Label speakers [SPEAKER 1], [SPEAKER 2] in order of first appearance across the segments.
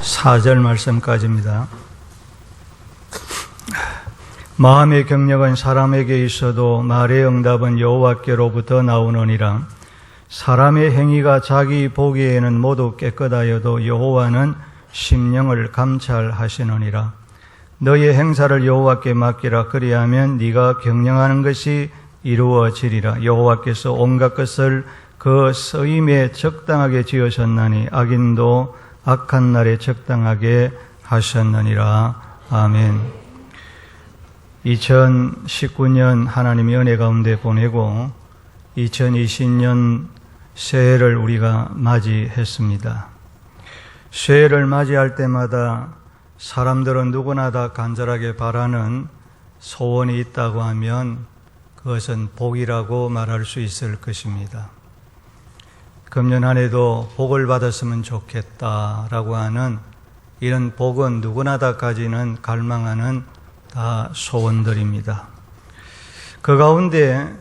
[SPEAKER 1] 4절 말씀까지입니다. 마음의 경력은 사람에게 있어도 말의 응답은 여호와께로부터 나오느니라. 사람의 행위가 자기 보기에는 모두 깨끗하여도 여호와는 심령을 감찰하시느니라. 너의 행사를 여호와께 맡기라. 그리하면 네가 경영하는 것이 이루어지리라. 여호와께서 온갖 것을 그 쓰임에 적당하게 지으셨나니 악인도 악한 날에 적당하게 하셨느니라. 아멘. 2019년 하나님의 은혜 가운데 보내고 2020년 새해를 우리가 맞이했습니다. 새해를 맞이할 때마다 사람들은 누구나 다 간절하게 바라는 소원이 있다고 하면 그것은 복이라고 말할 수 있을 것입니다. 금년 한 해도 복을 받았으면 좋겠다라고 하는 이런 복은 누구나 다 가지는 갈망하는 다 소원들입니다. 그 가운데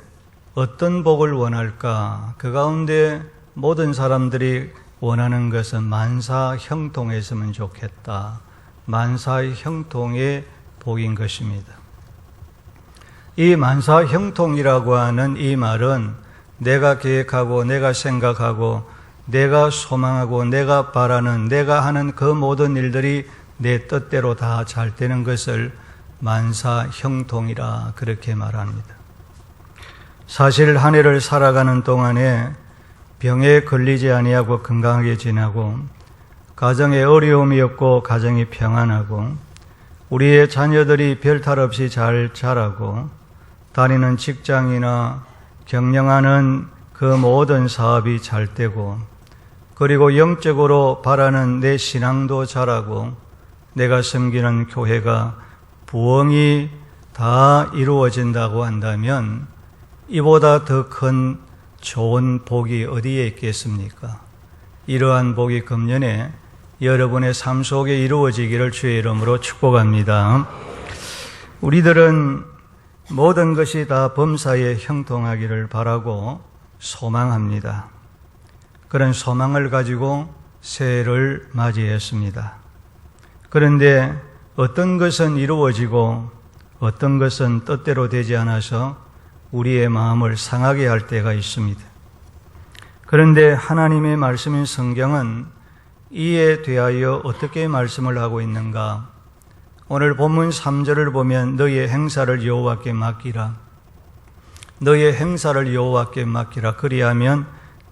[SPEAKER 1] 어떤 복을 원할까? 그 가운데 모든 사람들이 원하는 것은 만사형통했으면 좋겠다. 만사형통의 복인 것입니다. 이 만사형통이라고 하는 이 말은 내가 계획하고 내가 생각하고 내가 소망하고 내가 바라는 내가 하는 그 모든 일들이 내 뜻대로 다 잘 되는 것을 만사형통이라 그렇게 말합니다. 사실 한 해를 살아가는 동안에 병에 걸리지 아니하고 건강하게 지나고 가정에 어려움이 없고 가정이 평안하고 우리의 자녀들이 별탈 없이 잘 자라고 다니는 직장이나 경영하는 그 모든 사업이 잘 되고 그리고 영적으로 바라는 내 신앙도 자라고 내가 섬기는 교회가 부흥이 다 이루어진다고 한다면 이보다 더 큰 좋은 복이 어디에 있겠습니까? 이러한 복이 금년에 여러분의 삶 속에 이루어지기를 주의 이름으로 축복합니다. 우리들은 모든 것이 다 범사에 형통하기를 바라고 소망합니다. 그런 소망을 가지고 새해를 맞이했습니다. 그런데 어떤 것은 이루어지고 어떤 것은 뜻대로 되지 않아서 우리의 마음을 상하게 할 때가 있습니다. 그런데 하나님의 말씀인 성경은 이에 대하여 어떻게 말씀을 하고 있는가? 오늘 본문 3절을 보면 너의 행사를 여호와께 맡기라. 너의 행사를 여호와께 맡기라. 그리하면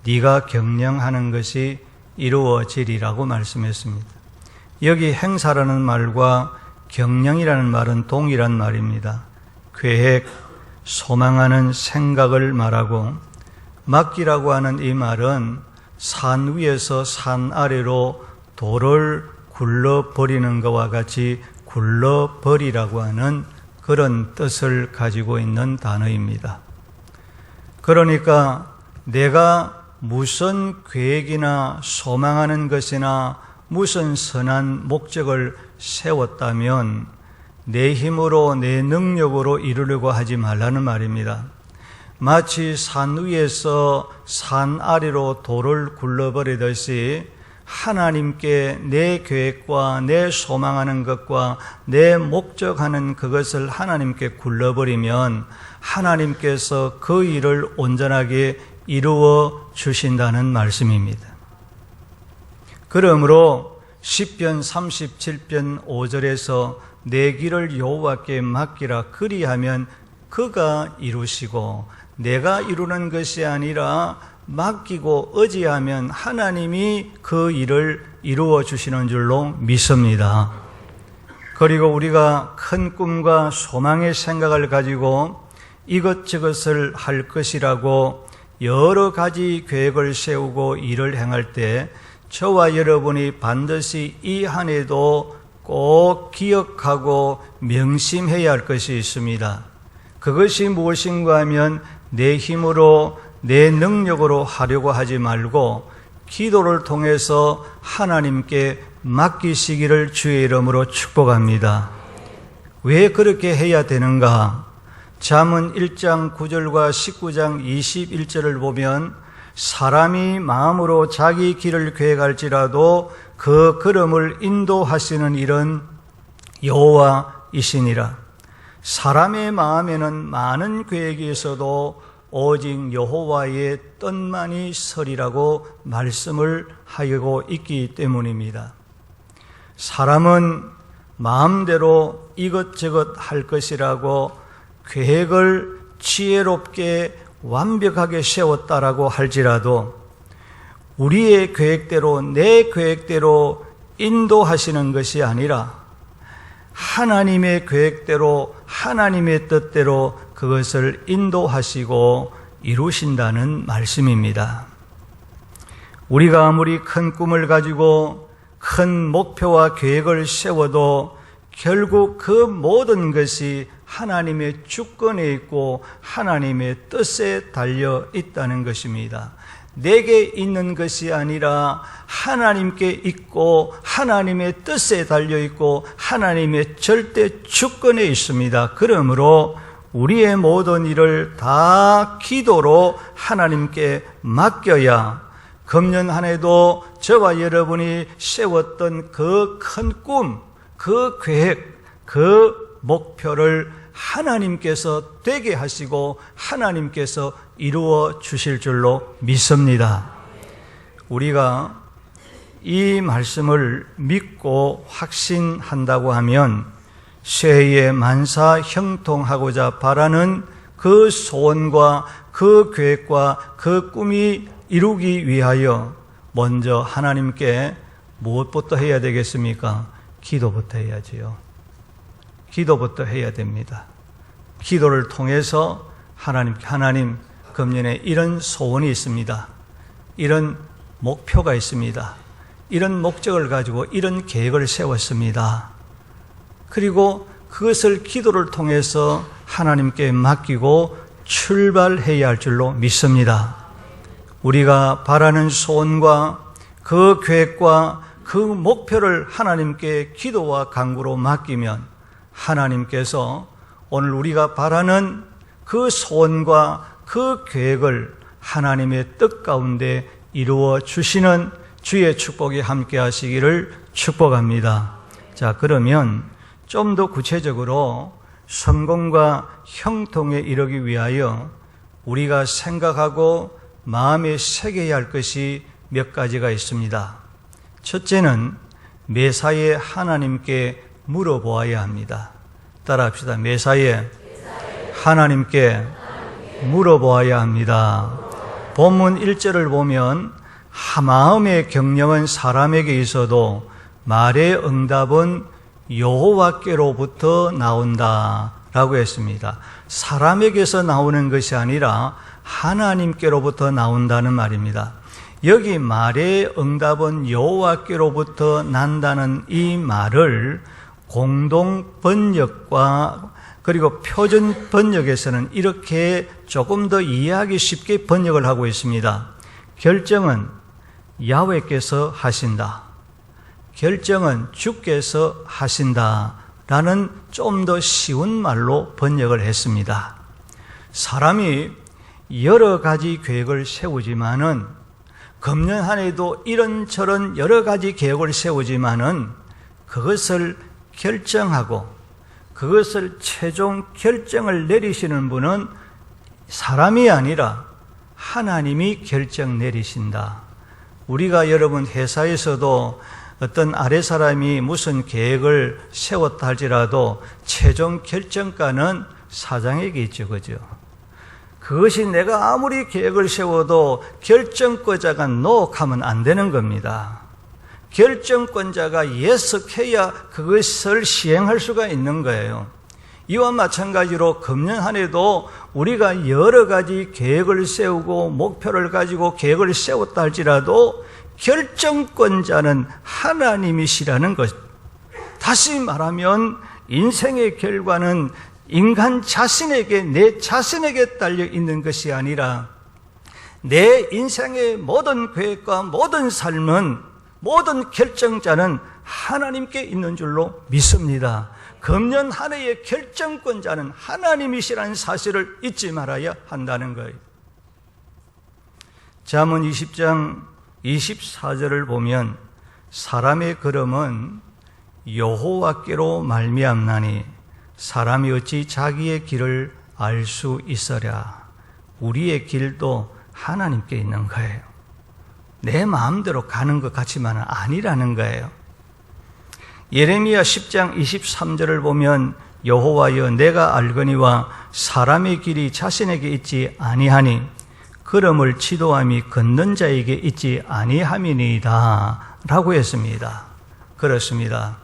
[SPEAKER 1] 네가 경영하는 것이 이루어지리라고 말씀했습니다. 여기 행사라는 말과 경영이라는 말은 동일한 말입니다. 계획, 소망하는 생각을 말하고 맡기라고 하는 이 말은 산 위에서 산 아래로 돌을 굴러버리는 것과 같이 굴러버리라고 하는 그런 뜻을 가지고 있는 단어입니다. 그러니까 내가 무슨 계획이나 소망하는 것이나 무슨 선한 목적을 세웠다면 내 힘으로 내 능력으로 이루려고 하지 말라는 말입니다. 마치 산 위에서 산 아래로 돌을 굴러버리듯이 하나님께 내 계획과 내 소망하는 것과 내 목적하는 그것을 하나님께 굴러버리면 하나님께서 그 일을 온전하게 이루어 주신다는 말씀입니다. 그러므로 시편 37편 5절에서 내 길을 여호와께 맡기라. 그리하면 그가 이루시고 내가 이루는 것이 아니라 맡기고 의지하면 하나님이 그 일을 이루어 주시는 줄로 믿습니다. 그리고 우리가 큰 꿈과 소망의 생각을 가지고 이것저것을 할 것이라고 여러 가지 계획을 세우고 일을 행할 때 저와 여러분이 반드시 이 한 해도 꼭 기억하고 명심해야 할 것이 있습니다. 그것이 무엇인가 하면 내 힘으로 내 능력으로 하려고 하지 말고 기도를 통해서 하나님께 맡기시기를 주의 이름으로 축복합니다. 왜 그렇게 해야 되는가? 잠언 1장 9절과 19장 21절을 보면 사람이 마음으로 자기 길을 계획할지라도 그 걸음을 인도하시는 일은 여호와이시니라. 사람의 마음에는 많은 계획이 있어도 오직 여호와의 뜻만이 서리라고 말씀을 하고 있기 때문입니다. 사람은 마음대로 이것저것 할 것이라고 계획을 지혜롭게 완벽하게 세웠다라고 할지라도 우리의 계획대로, 내 계획대로 인도하시는 것이 아니라 하나님의 계획대로, 하나님의 뜻대로 그것을 인도하시고 이루신다는 말씀입니다. 우리가 아무리 큰 꿈을 가지고 큰 목표와 계획을 세워도 결국 그 모든 것이 하나님의 주권에 있고 하나님의 뜻에 달려 있다는 것입니다. 내게 있는 것이 아니라 하나님께 있고 하나님의 뜻에 달려 있고 하나님의 절대 주권에 있습니다. 그러므로 우리의 모든 일을 다 기도로 하나님께 맡겨야 금년 한 해도 저와 여러분이 세웠던 그 큰 꿈, 그 계획, 그 목표를 하나님께서 되게 하시고 하나님께서 이루어 주실 줄로 믿습니다. 우리가 이 말씀을 믿고 확신한다고 하면 새해에 만사 형통하고자 바라는 그 소원과 그 계획과 그 꿈이 이루기 위하여 먼저 하나님께 무엇부터 해야 되겠습니까? 기도부터 해야지요. 기도부터 해야 됩니다. 기도를 통해서 하나님, 금년에 이런 소원이 있습니다. 이런 목표가 있습니다. 이런 목적을 가지고 이런 계획을 세웠습니다. 그리고 그것을 기도를 통해서 하나님께 맡기고 출발해야 할 줄로 믿습니다. 우리가 바라는 소원과 그 계획과 그 목표를 하나님께 기도와 간구로 맡기면 하나님께서 오늘 우리가 바라는 그 소원과 그 계획을 하나님의 뜻 가운데 이루어 주시는 주의 축복이 함께 하시기를 축복합니다. 자, 그러면 좀 더 구체적으로 성공과 형통에 이르기 위하여 우리가 생각하고 마음에 새겨야 할 것이 몇 가지가 있습니다. 첫째는 매사에 하나님께 물어보아야 합니다. 따라합시다. 매사에 하나님께 물어보아야 합니다. 본문 1절을 보면 마음의 경영은 사람에게 있어도 말의 응답은 여호와께로부터 나온다라고 했습니다. 사람에게서 나오는 것이 아니라 하나님께로부터 나온다는 말입니다. 여기 말의 응답은 여호와께로부터 난다는 이 말을 공동 번역과 그리고 표준 번역에서는 이렇게 조금 더 이해하기 쉽게 번역을 하고 있습니다. 결정은 야훼께서 하신다. 결정은 주께서 하신다라는 좀 더 쉬운 말로 번역을 했습니다. 사람이 여러 가지 계획을 세우지만은 금년 한 해도 이런저런 여러 가지 계획을 세우지만은 그것을 결정하고 그것을 최종 결정을 내리시는 분은 사람이 아니라 하나님이 결정 내리신다. 우리가 여러분 회사에서도 어떤 아래 사람이 무슨 계획을 세웠다 할지라도 최종 결정권은 사장에게 있죠. 그죠? 그것이 내가 아무리 계획을 세워도 결정권자가 no 하면 안 되는 겁니다. 결정권자가 예석해야 그것을 시행할 수가 있는 거예요. 이와 마찬가지로 금년 한 해도 우리가 여러 가지 계획을 세우고 목표를 가지고 계획을 세웠다 할지라도 결정권자는 하나님이시라는 것. 다시 말하면 인생의 결과는 인간 자신에게, 내 자신에게 달려 있는 것이 아니라 내 인생의 모든 계획과 모든 삶은, 모든 결정자는 하나님께 있는 줄로 믿습니다. 금년 한 해의 결정권자는 하나님이시라는 사실을 잊지 말아야 한다는 거예요. 잠언 20장 24절을 보면 사람의 걸음은 여호와께로 말미암나니 사람이 어찌 자기의 길을 알 수 있으랴. 우리의 길도 하나님께 있는 거예요. 내 마음대로 가는 것 같지만은 아니라는 거예요. 예레미야 10장 23절을 보면 여호와여 내가 알거니와 사람의 길이 자신에게 있지 아니하니 걸음을 지도함이 걷는 자에게 있지 아니함이니이다 라고 했습니다. 그렇습니다.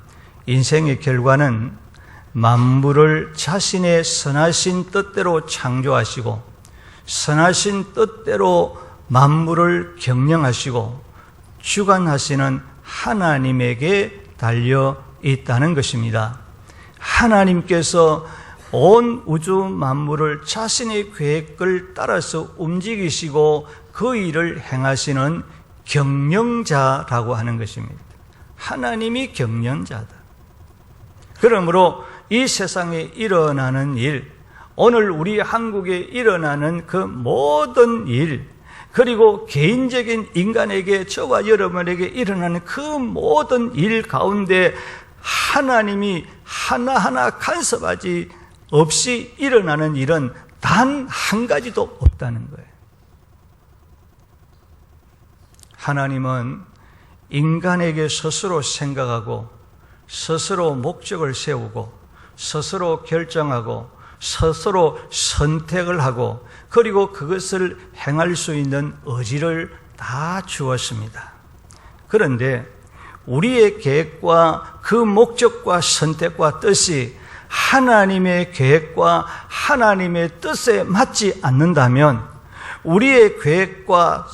[SPEAKER 1] 인생의 결과는 만물을 자신의 선하신 뜻대로 창조하시고 선하신 뜻대로 만물을 경영하시고 주관하시는 하나님에게 달려 있다는 것입니다. 하나님께서 온 우주 만물을 자신의 계획을 따라서 움직이시고 그 일을 행하시는 경영자라고 하는 것입니다. 하나님이 경영자다. 그러므로 이 세상에 일어나는 일, 오늘 우리 한국에 일어나는 그 모든 일, 그리고 개인적인 인간에게 저와 여러분에게 일어나는 그 모든 일 가운데 하나님이 하나하나 간섭하지 없이 일어나는 일은 단 한 가지도 없다는 거예요. 하나님은 인간에게 스스로 생각하고 스스로 목적을 세우고 스스로 결정하고 스스로 선택을 하고 그리고 그것을 행할 수 있는 의지를 다 주었습니다. 그런데 우리의 계획과 그 목적과 선택과 뜻이 하나님의 계획과 하나님의 뜻에 맞지 않는다면 우리의 계획과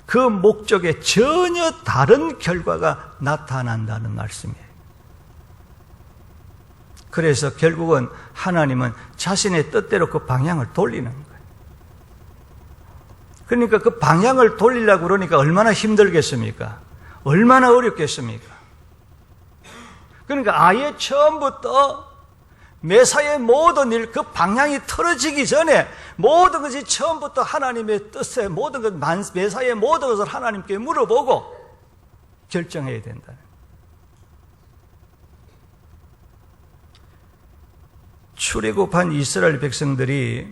[SPEAKER 1] 그 목적에 전혀 다른 결과가 나타난다는 말씀이에요. 그래서 결국은 하나님은 자신의 뜻대로 그 방향을 돌리는 거예요. 그러니까 그 방향을 돌리려고 그러니까 얼마나 힘들겠습니까? 얼마나 어렵겠습니까? 그러니까 아예 처음부터 매사의 모든 일, 그 방향이 틀어지기 전에 모든 것이 처음부터 하나님의 뜻에 모든 것, 매사의 모든 것을 하나님께 물어보고 결정해야 된다. 출애굽한 이스라엘 백성들이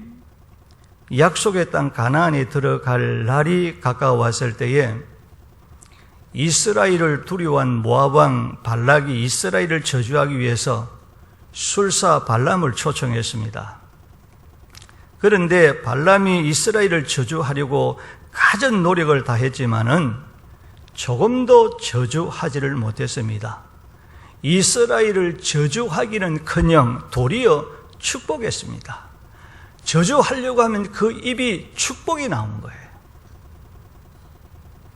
[SPEAKER 1] 약속의 땅 가나안에 들어갈 날이 가까워왔을 때에 이스라엘을 두려워한 모압 왕 발락이 이스라엘을 저주하기 위해서 술사 발람을 초청했습니다. 그런데 발람이 이스라엘을 저주하려고 갖은 노력을 다했지만은 조금도 저주하지를 못했습니다. 이스라엘을 저주하기는커녕 도리어 축복했습니다. 저주하려고 하면 그 입이 축복이 나온 거예요.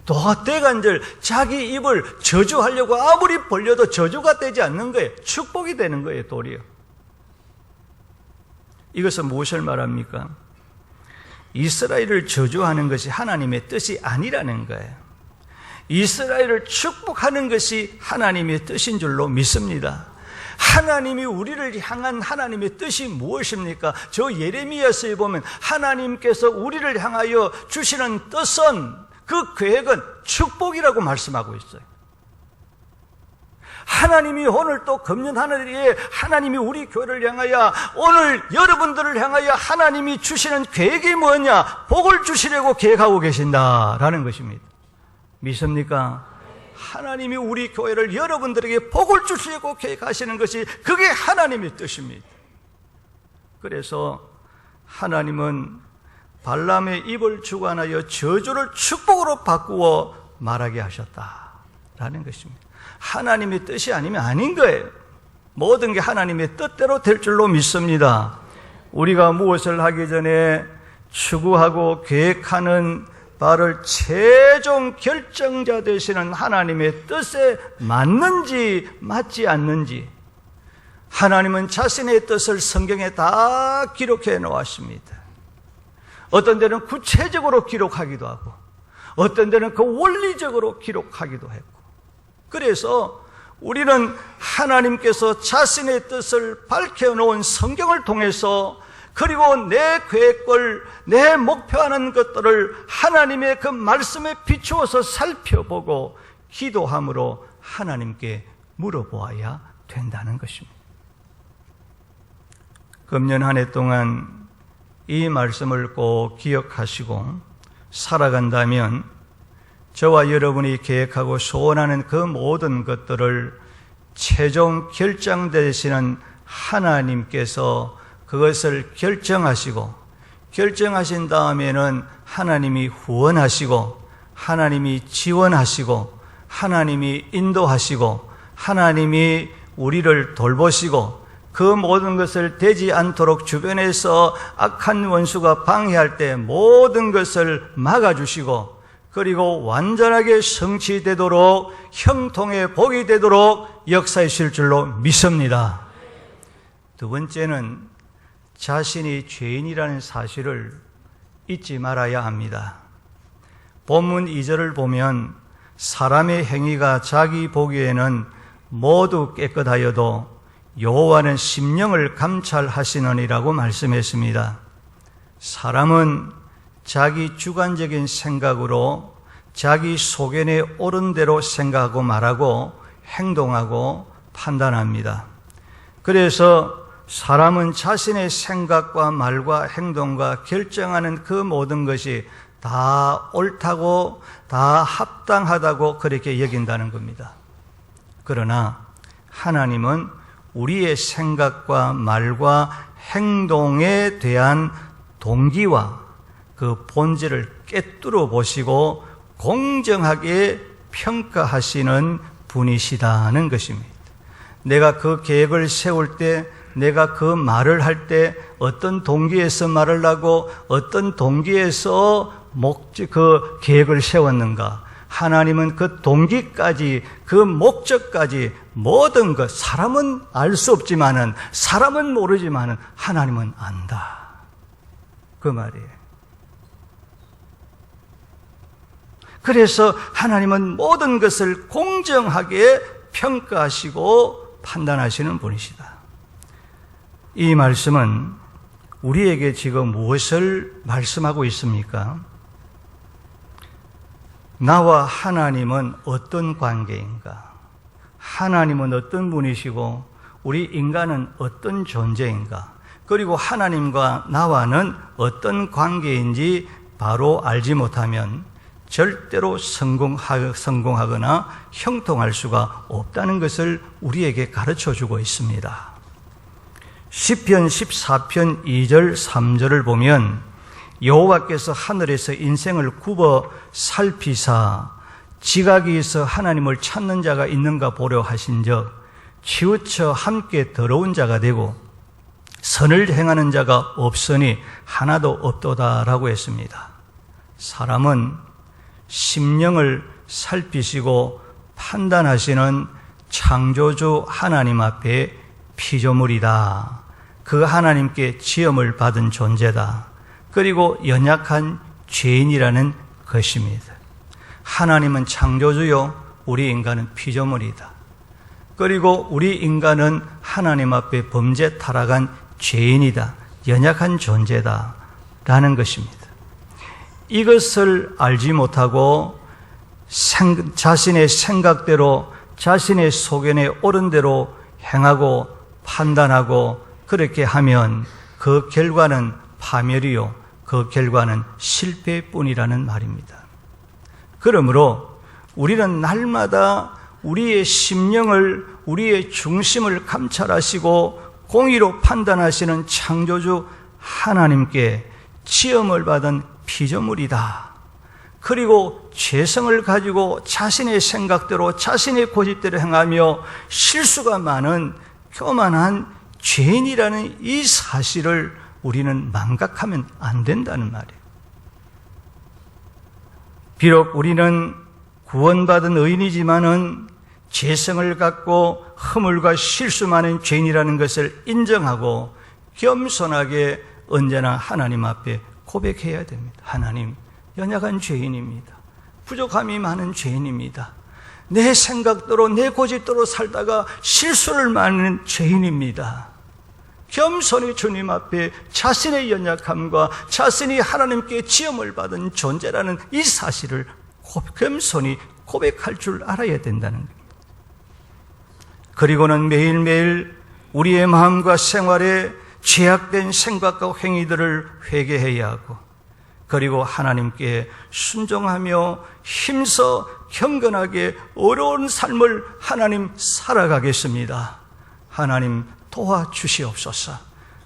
[SPEAKER 1] 도화대간절 자기 입을 저주하려고 아무리 벌려도 저주가 되지 않는 거예요. 축복이 되는 거예요, 도리어. 이것은 무엇을 말합니까? 이스라엘을 저주하는 것이 하나님의 뜻이 아니라는 거예요. 이스라엘을 축복하는 것이 하나님의 뜻인 줄로 믿습니다. 하나님이 우리를 향한 하나님의 뜻이 무엇입니까? 저 예레미야서에 보면 하나님께서 우리를 향하여 주시는 뜻은 그 계획은 축복이라고 말씀하고 있어요. 하나님이 오늘 또 금년하늘에 하나님이 우리 교회를 향하여 오늘 여러분들을 향하여 하나님이 주시는 계획이 뭐냐? 복을 주시려고 계획하고 계신다라는 것입니다. 믿습니까? 하나님이 우리 교회를 여러분들에게 복을 주시려고 계획하시는 것이 그게 하나님의 뜻입니다. 그래서 하나님은 발람의 입을 주관하여 저주를 축복으로 바꾸어 말하게 하셨다라는 것입니다. 하나님의 뜻이 아니면 아닌 거예요. 모든 게 하나님의 뜻대로 될 줄로 믿습니다. 우리가 무엇을 하기 전에 추구하고 계획하는 바를 최종 결정자 되시는 하나님의 뜻에 맞는지 맞지 않는지 하나님은 자신의 뜻을 성경에 다 기록해 놓았습니다. 어떤 데는 구체적으로 기록하기도 하고 어떤 데는 그 원리적으로 기록하기도 했고 그래서 우리는 하나님께서 자신의 뜻을 밝혀놓은 성경을 통해서 그리고 내 계획을, 내 목표하는 것들을 하나님의 그 말씀에 비추어서 살펴보고 기도함으로 하나님께 물어보아야 된다는 것입니다. 금년 한 해 동안 이 말씀을 꼭 기억하시고 살아간다면 저와 여러분이 계획하고 소원하는 그 모든 것들을 최종 결정되시는 하나님께서 그것을 결정하신 다음에는 하나님이 후원하시고 하나님이 지원하시고 하나님이 인도하시고 하나님이 우리를 돌보시고 그 모든 것을 되지 않도록 주변에서 악한 원수가 방해할 때 모든 것을 막아주시고 그리고 완전하게 성취되도록 형통의 복이 되도록 역사하실 줄로 믿습니다. 두 번째는 자신이 죄인이라는 사실을 잊지 말아야 합니다. 본문 2절을 보면 사람의 행위가 자기 보기에는 모두 깨끗하여도 여호와는 심령을 감찰하시느니라고 말씀했습니다. 사람은 자기 주관적인 생각으로 자기 소견에 옳은 대로 생각하고 말하고 행동하고 판단합니다. 그래서 사람은 자신의 생각과 말과 행동과 결정하는 그 모든 것이 다 옳다고 다 합당하다고 그렇게 여긴다는 겁니다. 그러나 하나님은 우리의 생각과 말과 행동에 대한 동기와 그 본질을 꿰뚫어 보시고 공정하게 평가하시는 분이시다는 것입니다. 내가 그 계획을 세울 때, 내가 그 말을 할 때 어떤 동기에서 말을 하고 어떤 동기에서 그 계획을 세웠는가? 하나님은 그 동기까지, 그 목적까지 모든 것, 사람은 알 수 없지만은, 사람은 모르지만은 하나님은 안다. 그 말이에요. 그래서 하나님은 모든 것을 공정하게 평가하시고 판단하시는 분이시다. 이 말씀은 우리에게 지금 무엇을 말씀하고 있습니까? 나와 하나님은 어떤 관계인가? 하나님은 어떤 분이시고 우리 인간은 어떤 존재인가? 그리고 하나님과 나와는 어떤 관계인지 바로 알지 못하면 절대로 성공하거나 형통할 수가 없다는 것을 우리에게 가르쳐주고 있습니다. 시편 14편 2절 3절을 보면 여호와께서 하늘에서 인생을 굽어 살피사 지각에서 하나님을 찾는 자가 있는가 보려 하신즉 치우쳐 함께 더러운 자가 되고 선을 행하는 자가 없으니 하나도 없도다라고 했습니다. 사람은 심령을 살피시고 판단하시는 창조주 하나님 앞에 피조물이다. 그 하나님께 지음을 받은 존재다. 그리고 연약한 죄인이라는 것입니다. 하나님은 창조주요, 우리 인간은 피조물이다. 그리고 우리 인간은 하나님 앞에 범죄 타락한 죄인이다. 연약한 존재다. 라는 것입니다. 이것을 알지 못하고 자신의 생각대로 자신의 소견에 옳은 대로 행하고 판단하고 그렇게 하면 그 결과는 파멸이요, 그 결과는 실패뿐이라는 말입니다. 그러므로 우리는 날마다 우리의 심령을, 우리의 중심을 감찰하시고 공의로 판단하시는 창조주 하나님께 지음을 받은 피조물이다. 그리고 죄성을 가지고 자신의 생각대로 자신의 고집대로 행하며 실수가 많은 교만한 죄인이라는 이 사실을 우리는 망각하면 안 된다는 말이에요. 비록 우리는 구원받은 의인이지만은 죄성을 갖고 허물과 실수 많은 죄인이라는 것을 인정하고 겸손하게 언제나 하나님 앞에 고백해야 됩니다. 하나님, 연약한 죄인입니다. 부족함이 많은 죄인입니다. 내 생각대로 내 고집대로 살다가 실수를 많은 죄인입니다. 겸손히 주님 앞에 자신의 연약함과 자신이 하나님께 지음을 받은 존재라는 이 사실을 겸손히 고백할 줄 알아야 된다는 겁니다. 그리고는 매일매일 우리의 마음과 생활에 죄악된 생각과 행위들을 회개해야 하고, 그리고 하나님께 순종하며 힘써 경건하게 어려운 삶을 하나님 살아가겠습니다. 하나님 도와주시옵소서.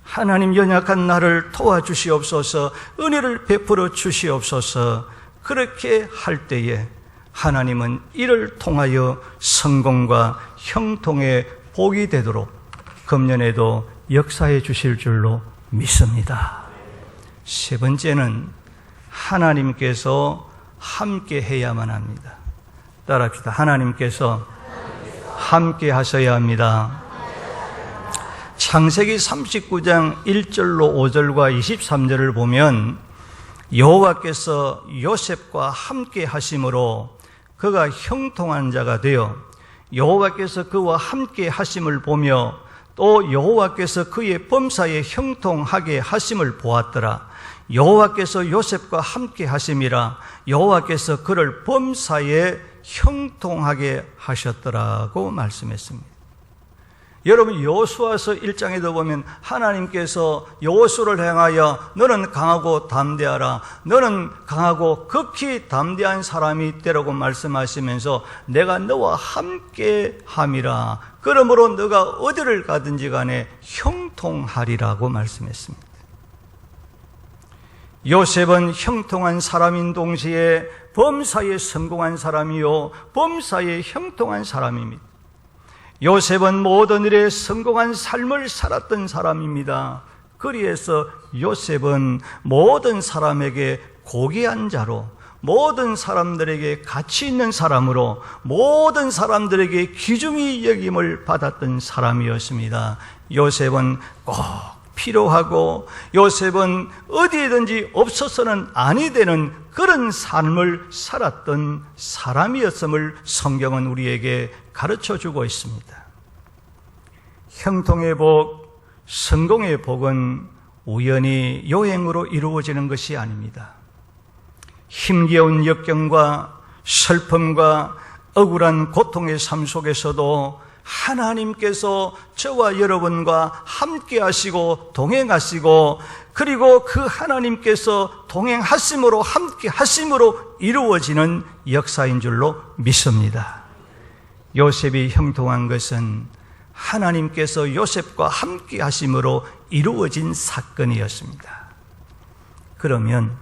[SPEAKER 1] 하나님 연약한 나를 도와주시옵소서. 은혜를 베풀어 주시옵소서. 그렇게 할 때에 하나님은 이를 통하여 성공과 형통의 복이 되도록 금년에도 역사해 주실 줄로 믿습니다. 세 번째는 하나님께서 함께 해야만 합니다. 따라합시다. 하나님께서 함께 하셔야 합니다. 창세기 39장 1절로 5절과 23절을 보면 여호와께서 요셉과 함께 하심으로 그가 형통한 자가 되어 여호와께서 그와 함께 하심을 보며 또 여호와께서 그의 범사에 형통하게 하심을 보았더라. 여호와께서 요셉과 함께 하심이라 여호와께서 그를 범사에 형통하게 하셨더라고 말씀했습니다. 여러분, 여호수아서 1장에도 보면 하나님께서 여호수아를 향하여 너는 강하고 담대하라, 너는 강하고 극히 담대한 사람이 되라고 말씀하시면서 내가 너와 함께 함이라, 그러므로 너가 어디를 가든지 간에 형통하리라고 말씀했습니다. 요셉은 형통한 사람인 동시에 범사에 성공한 사람이요 범사에 형통한 사람입니다. 요셉은 모든 일에 성공한 삶을 살았던 사람입니다. 그리해서 요셉은 모든 사람에게 고귀한 자로, 모든 사람들에게 가치 있는 사람으로, 모든 사람들에게 귀중히 여김을 받았던 사람이었습니다. 요셉은 꼭 필요하고 요셉은 어디에든지 없어서는 아니 되는 그런 삶을 살았던 사람이었음을 성경은 우리에게 가르쳐주고 있습니다. 형통의 복, 성공의 복은 우연히 요행으로 이루어지는 것이 아닙니다. 힘겨운 역경과 슬픔과 억울한 고통의 삶 속에서도 하나님께서 저와 여러분과 함께 하시고 동행하시고, 그리고 그 하나님께서 동행하심으로 함께 하심으로 이루어지는 역사인 줄로 믿습니다. 요셉이 형통한 것은 하나님께서 요셉과 함께 하심으로 이루어진 사건이었습니다. 그러면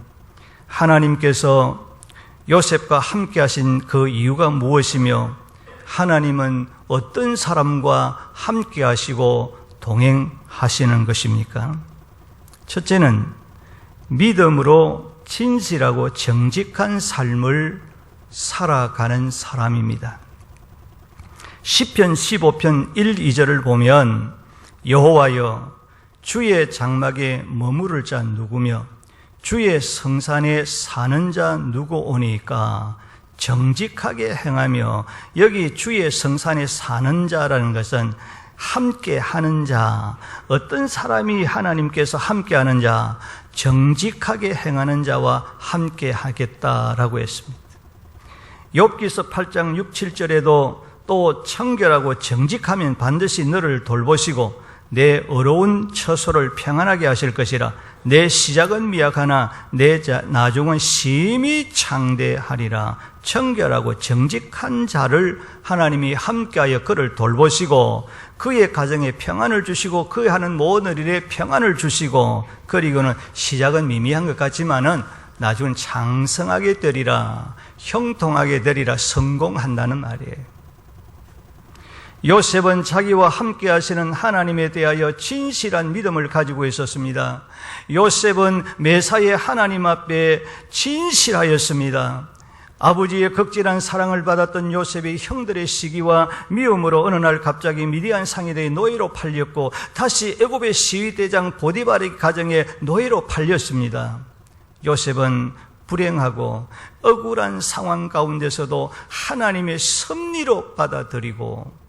[SPEAKER 1] 하나님께서 요셉과 함께 하신 그 이유가 무엇이며 하나님은 어떤 사람과 함께 하시고 동행하시는 것입니까? 첫째는 믿음으로 진실하고 정직한 삶을 살아가는 사람입니다. 시편 15편 1, 2절을 보면 여호와여 주의 장막에 머무를 자 누구며 주의 성산에 사는 자 누구 오니까 정직하게 행하며, 여기 주의 성산에 사는 자라는 것은 함께 하는 자, 어떤 사람이 하나님께서 함께 하는 자, 정직하게 행하는 자와 함께 하겠다라고 했습니다. 욥기서 8장 6, 7절에도 또 청결하고 정직하면 반드시 너를 돌보시고 내 어려운 처소를 평안하게 하실 것이라. 내 시작은 미약하나 내 나중은 심히 창대하리라. 청결하고 정직한 자를 하나님이 함께하여 그를 돌보시고 그의 가정에 평안을 주시고 그의 하는 모든 일에 평안을 주시고, 그리고는 시작은 미미한 것 같지만은 나중은 장성하게 되리라, 형통하게 되리라, 성공한다는 말이에요. 요셉은 자기와 함께 하시는 하나님에 대하여 진실한 믿음을 가지고 있었습니다. 요셉은 매사에 하나님 앞에 진실하였습니다. 아버지의 극진한 사랑을 받았던 요셉이 형들의 시기와 미움으로 어느 날 갑자기 미디안 상인의 노예로 팔렸고 다시 애굽의 시위대장 보디발의 가정에 노예로 팔렸습니다. 요셉은 불행하고 억울한 상황 가운데서도 하나님의 섭리로 받아들이고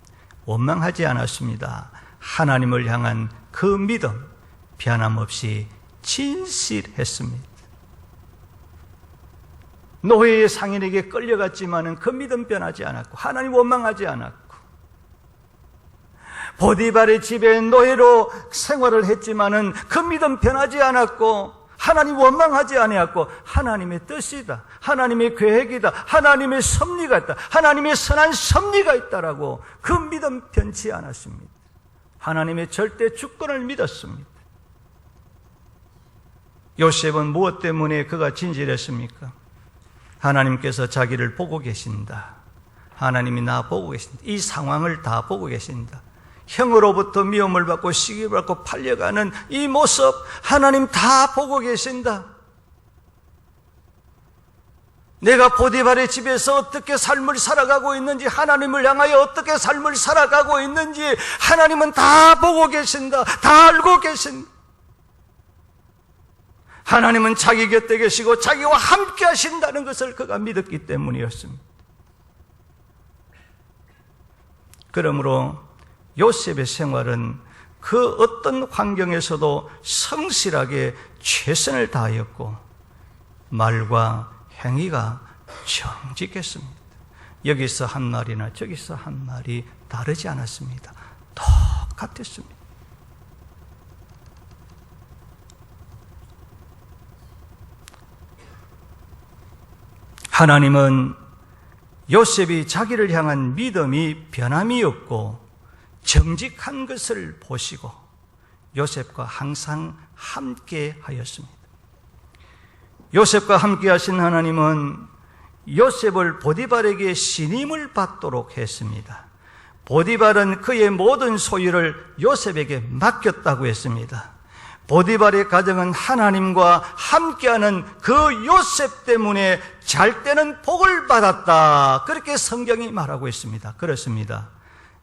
[SPEAKER 1] 원망하지 않았습니다. 하나님을 향한 그 믿음 변함없이 진실했습니다. 노예의 상인에게 끌려갔지만은 그 믿음 변하지 않았고 하나님 원망하지 않았고, 보디발의 집에 노예로 생활을 했지만은 그 믿음 변하지 않았고 하나님 원망하지 아니했고, 하나님의 뜻이다, 하나님의 계획이다, 하나님의 섭리가 있다, 하나님의 선한 섭리가 있다라고 그 믿음 변치 않았습니다. 하나님의 절대 주권을 믿었습니다. 요셉은 무엇 때문에 그가 진실했습니까? 하나님께서 자기를 보고 계신다, 하나님이 나 보고 계신다, 이 상황을 다 보고 계신다, 형으로부터 미움을 받고 시기를 받고 팔려가는 이 모습 하나님 다 보고 계신다. 내가 보디발의 집에서 어떻게 삶을 살아가고 있는지, 하나님을 향하여 어떻게 삶을 살아가고 있는지 하나님은 다 보고 계신다, 다 알고 계신다. 하나님은 자기 곁에 계시고 자기와 함께 하신다는 것을 그가 믿었기 때문이었습니다. 그러므로 요셉의 생활은 그 어떤 환경에서도 성실하게 최선을 다하였고 말과 행위가 정직했습니다. 여기서 한 말이나 저기서 한 말이 다르지 않았습니다. 똑같았습니다. 하나님은 요셉이 자기를 향한 믿음이 변함이 없고 정직한 것을 보시고 요셉과 항상 함께 하였습니다. 요셉과 함께 하신 하나님은 요셉을 보디발에게 신임을 받도록 했습니다. 보디발은 그의 모든 소유를 요셉에게 맡겼다고 했습니다. 보디발의 가정은 하나님과 함께하는 그 요셉 때문에 잘 때는 복을 받았다, 그렇게 성경이 말하고 있습니다. 그렇습니다.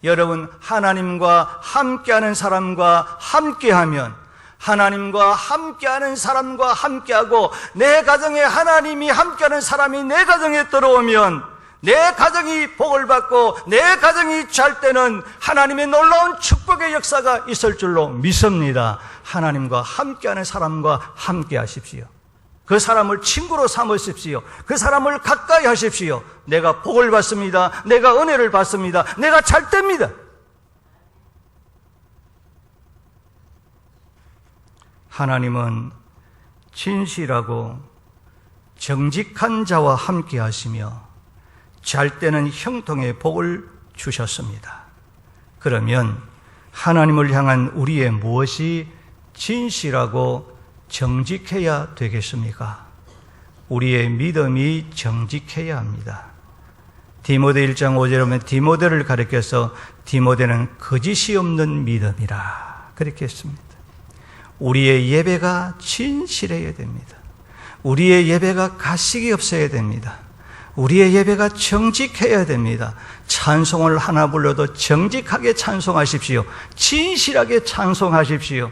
[SPEAKER 1] 여러분, 하나님과 함께하는 사람과 함께하면, 하나님과 함께하는 사람과 함께하고 내 가정에 하나님이 함께하는 사람이 내 가정에 들어오면 내 가정이 복을 받고 내 가정이 잘 때는 하나님의 놀라운 축복의 역사가 있을 줄로 믿습니다. 하나님과 함께하는 사람과 함께 하십시오. 그 사람을 친구로 삼으십시오. 그 사람을 가까이 하십시오. 내가 복을 받습니다. 내가 은혜를 받습니다. 내가 잘 됩니다. 하나님은 진실하고 정직한 자와 함께 하시며 잘 때는 형통의 복을 주셨습니다. 그러면 하나님을 향한 우리의 무엇이 진실하고 정직해야 되겠습니까? 우리의 믿음이 정직해야 합니다. 디모데 1장 5절에 보면 디모데를 가리켜서 디모데는 거짓이 없는 믿음이라 그렇게 했습니다. 우리의 예배가 진실해야 됩니다. 우리의 예배가 가식이 없어야 됩니다. 우리의 예배가 정직해야 됩니다. 찬송을 하나 불러도 정직하게 찬송하십시오. 진실하게 찬송하십시오.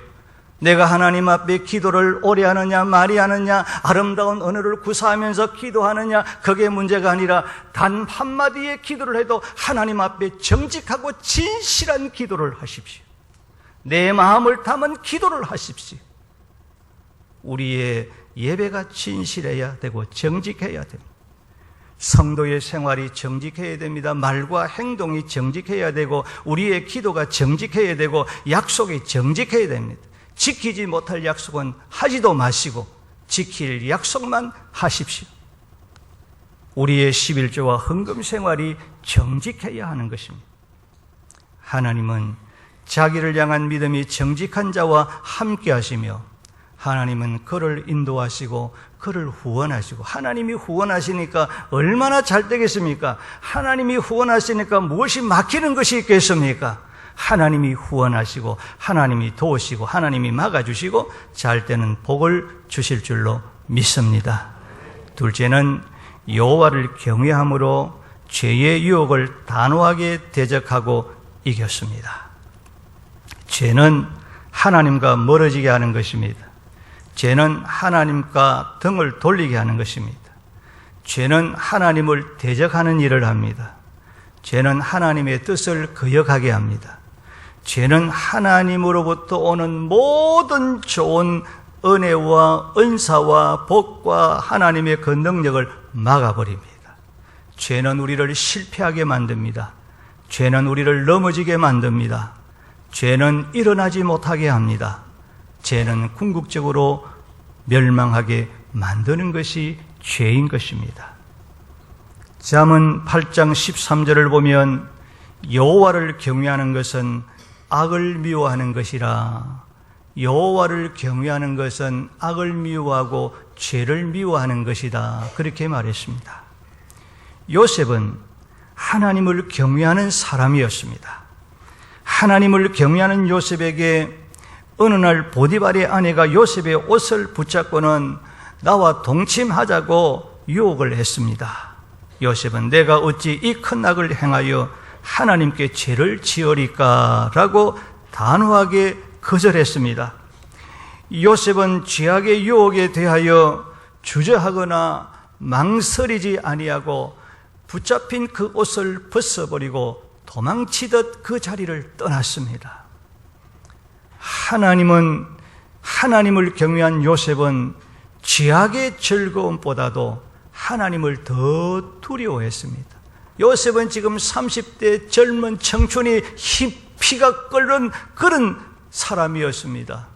[SPEAKER 1] 내가 하나님 앞에 기도를 오래 하느냐 많이 하느냐, 아름다운 언어를 구사하면서 기도하느냐, 그게 문제가 아니라 단 한마디의 기도를 해도 하나님 앞에 정직하고 진실한 기도를 하십시오. 내 마음을 담은 기도를 하십시오. 우리의 예배가 진실해야 되고 정직해야 됩니다. 성도의 생활이 정직해야 됩니다. 말과 행동이 정직해야 되고 우리의 기도가 정직해야 되고 약속이 정직해야 됩니다. 지키지 못할 약속은 하지도 마시고 지킬 약속만 하십시오. 우리의 11조와 헌금 생활이 정직해야 하는 것입니다. 하나님은 자기를 향한 믿음이 정직한 자와 함께 하시며 하나님은 그를 인도하시고 그를 후원하시고, 하나님이 후원하시니까 얼마나 잘 되겠습니까? 하나님이 후원하시니까 무엇이 막히는 것이 있겠습니까? 하나님이 후원하시고 하나님이 도우시고 하나님이 막아주시고 잘 때는 복을 주실 줄로 믿습니다. 둘째는 여호와를 경외함으로 죄의 유혹을 단호하게 대적하고 이겼습니다. 죄는 하나님과 멀어지게 하는 것입니다. 죄는 하나님과 등을 돌리게 하는 것입니다. 죄는 하나님을 대적하는 일을 합니다. 죄는 하나님의 뜻을 거역하게 합니다. 죄는 하나님으로부터 오는 모든 좋은 은혜와 은사와 복과 하나님의 그 능력을 막아버립니다. 죄는 우리를 실패하게 만듭니다. 죄는 우리를 넘어지게 만듭니다. 죄는 일어나지 못하게 합니다. 죄는 궁극적으로 멸망하게 만드는 것이 죄인 것입니다. 잠언 8장 13절을 보면 여호와를 경외하는 것은 악을 미워하는 것이라. 여호와를 경외하는 것은 악을 미워하고 죄를 미워하는 것이다. 그렇게 말했습니다. 요셉은 하나님을 경외하는 사람이었습니다. 하나님을 경외하는 요셉에게 어느 날 보디발의 아내가 요셉의 옷을 붙잡고는 나와 동침하자고 유혹을 했습니다. 요셉은 내가 어찌 이 큰 악을 행하여 하나님께 죄를 지으리까 라고 단호하게 거절했습니다. 요셉은 죄악의 유혹에 대하여 주저하거나 망설이지 아니하고 붙잡힌 그 옷을 벗어버리고 도망치듯 그 자리를 떠났습니다. 하나님을 경외한 요셉은 죄악의 즐거움보다도 하나님을 더 두려워했습니다. 요셉은 지금 30대 젊은 청춘이 피가 끓는 그런 사람이었습니다.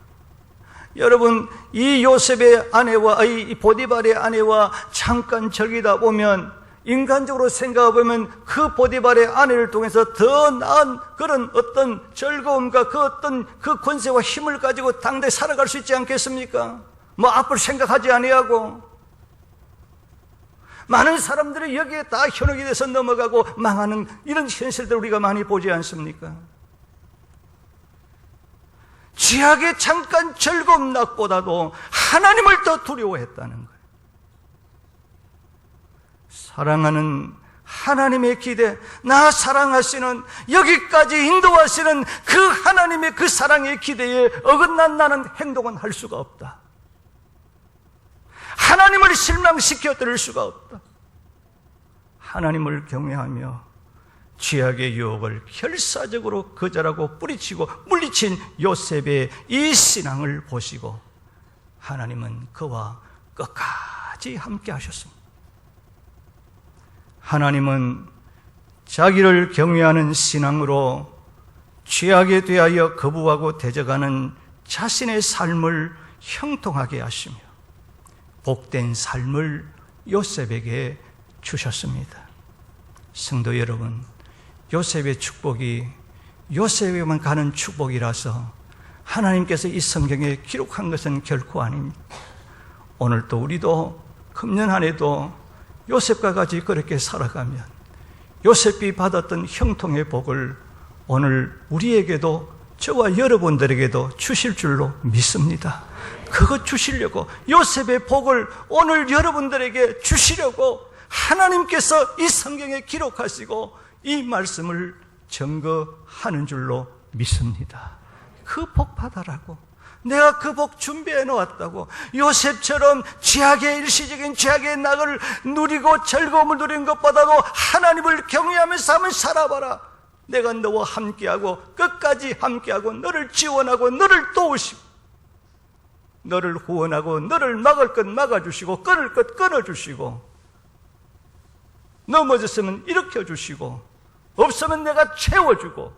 [SPEAKER 1] 여러분, 이 요셉의 아내와 이 보디발의 아내와 잠깐 즐기다 보면 인간적으로 생각해 보면 그 보디발의 아내를 통해서 더 나은 그런 어떤 즐거움과 그 어떤 그 권세와 힘을 가지고 당대에 살아갈 수 있지 않겠습니까? 뭐 앞을 생각하지 아니하고 많은 사람들이 여기에 다 현혹이 돼서 넘어가고 망하는 이런 현실들 우리가 많이 보지 않습니까? 죄악의 잠깐 즐거움 낙보다도 하나님을 더 두려워했다는 거예요. 사랑하는 하나님의 기대, 나 사랑하시는, 여기까지 인도하시는 그 하나님의 그 사랑의 기대에 어긋난 나는 행동은 할 수가 없다. 하나님을 실망시켜 드릴 수가 없다. 하나님을 경외하며 죄악의 유혹을 결사적으로 거절하고 뿌리치고 물리친 요셉의 이 신앙을 보시고 하나님은 그와 끝까지 함께 하셨습니다. 하나님은 자기를 경외하는 신앙으로 죄악에 대하여 거부하고 대적하는 자신의 삶을 형통하게 하시며 복된 삶을 요셉에게 주셨습니다. 성도 여러분, 요셉의 축복이 요셉에만 가는 축복이라서 하나님께서 이 성경에 기록한 것은 결코 아닙니다. 오늘도 우리도 금년 한 해도 요셉과 같이 그렇게 살아가면 요셉이 받았던 형통의 복을 오늘 우리에게도 저와 여러분들에게도 주실 줄로 믿습니다. 그거 주시려고, 요셉의 복을 오늘 여러분들에게 주시려고 하나님께서 이 성경에 기록하시고 이 말씀을 증거하는 줄로 믿습니다. 그 복 받아라고, 내가 그 복 준비해 놓았다고. 요셉처럼 죄악의 일시적인 죄악의 낙을 누리고 즐거움을 누리는 것보다도 하나님을 경외하면서 한번 살아봐라. 내가 너와 함께하고 끝까지 함께하고 너를 지원하고 너를 도우시고 너를 후원하고 너를 막을 것 막아주시고 끊을 것 끊어주시고 넘어졌으면 일으켜주시고 없으면 내가 채워주고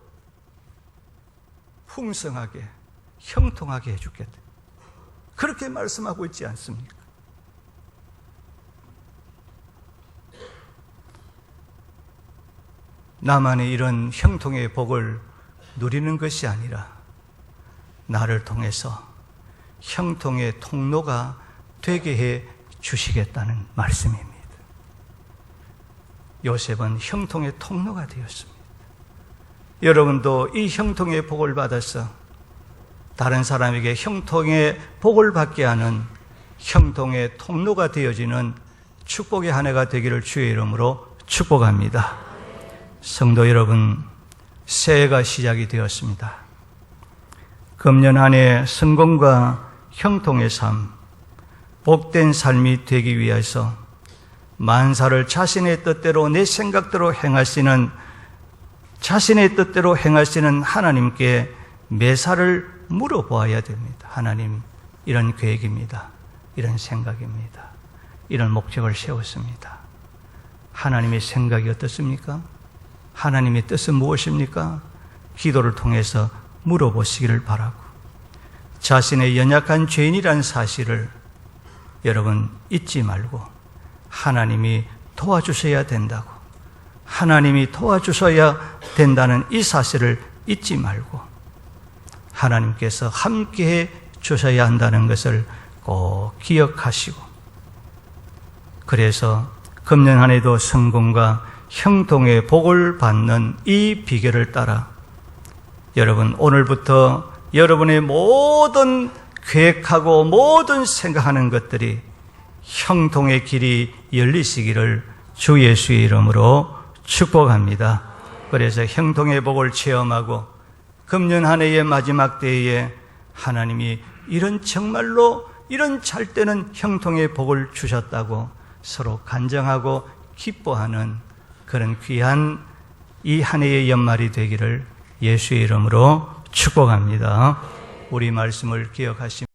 [SPEAKER 1] 풍성하게 형통하게 해주겠다. 그렇게 말씀하고 있지 않습니까? 나만의 이런 형통의 복을 누리는 것이 아니라 나를 통해서 형통의 통로가 되게 해 주시겠다는 말씀입니다. 요셉은 형통의 통로가 되었습니다. 여러분도 이 형통의 복을 받아서 다른 사람에게 형통의 복을 받게 하는 형통의 통로가 되어지는 축복의 한 해가 되기를 주의 이름으로 축복합니다. 성도 여러분, 새해가 시작이 되었습니다. 금년 한 해 성공과 형통의 삶, 복된 삶이 되기 위해서 만사를 자신의 뜻대로 내 생각대로 행할 수 있는 자신의 뜻대로 행하시는 하나님께 매사를 물어보아야 됩니다. 하나님, 이런 계획입니다. 이런 생각입니다. 이런 목적을 세웠습니다. 하나님의 생각이 어떻습니까? 하나님의 뜻은 무엇입니까? 기도를 통해서 물어보시기를 바라고, 자신의 연약한 죄인이라는 사실을 여러분 잊지 말고 하나님이 도와주셔야 된다고, 하나님이 도와주셔야 된다는 이 사실을 잊지 말고 하나님께서 함께해 주셔야 한다는 것을 꼭 기억하시고, 그래서 금년 한 해도 성공과 형통의 복을 받는 이 비결을 따라 여러분 오늘부터 여러분의 모든 계획하고 모든 생각하는 것들이 형통의 길이 열리시기를 주 예수의 이름으로 축복합니다. 그래서 형통의 복을 체험하고 금년 한 해의 마지막 때에 하나님이 이런 정말로 이런 잘 때는 형통의 복을 주셨다고 서로 간증하고 기뻐하는 그런 귀한 이 한 해의 연말이 되기를 예수의 이름으로 축복합니다. 우리 말씀을 기억하시면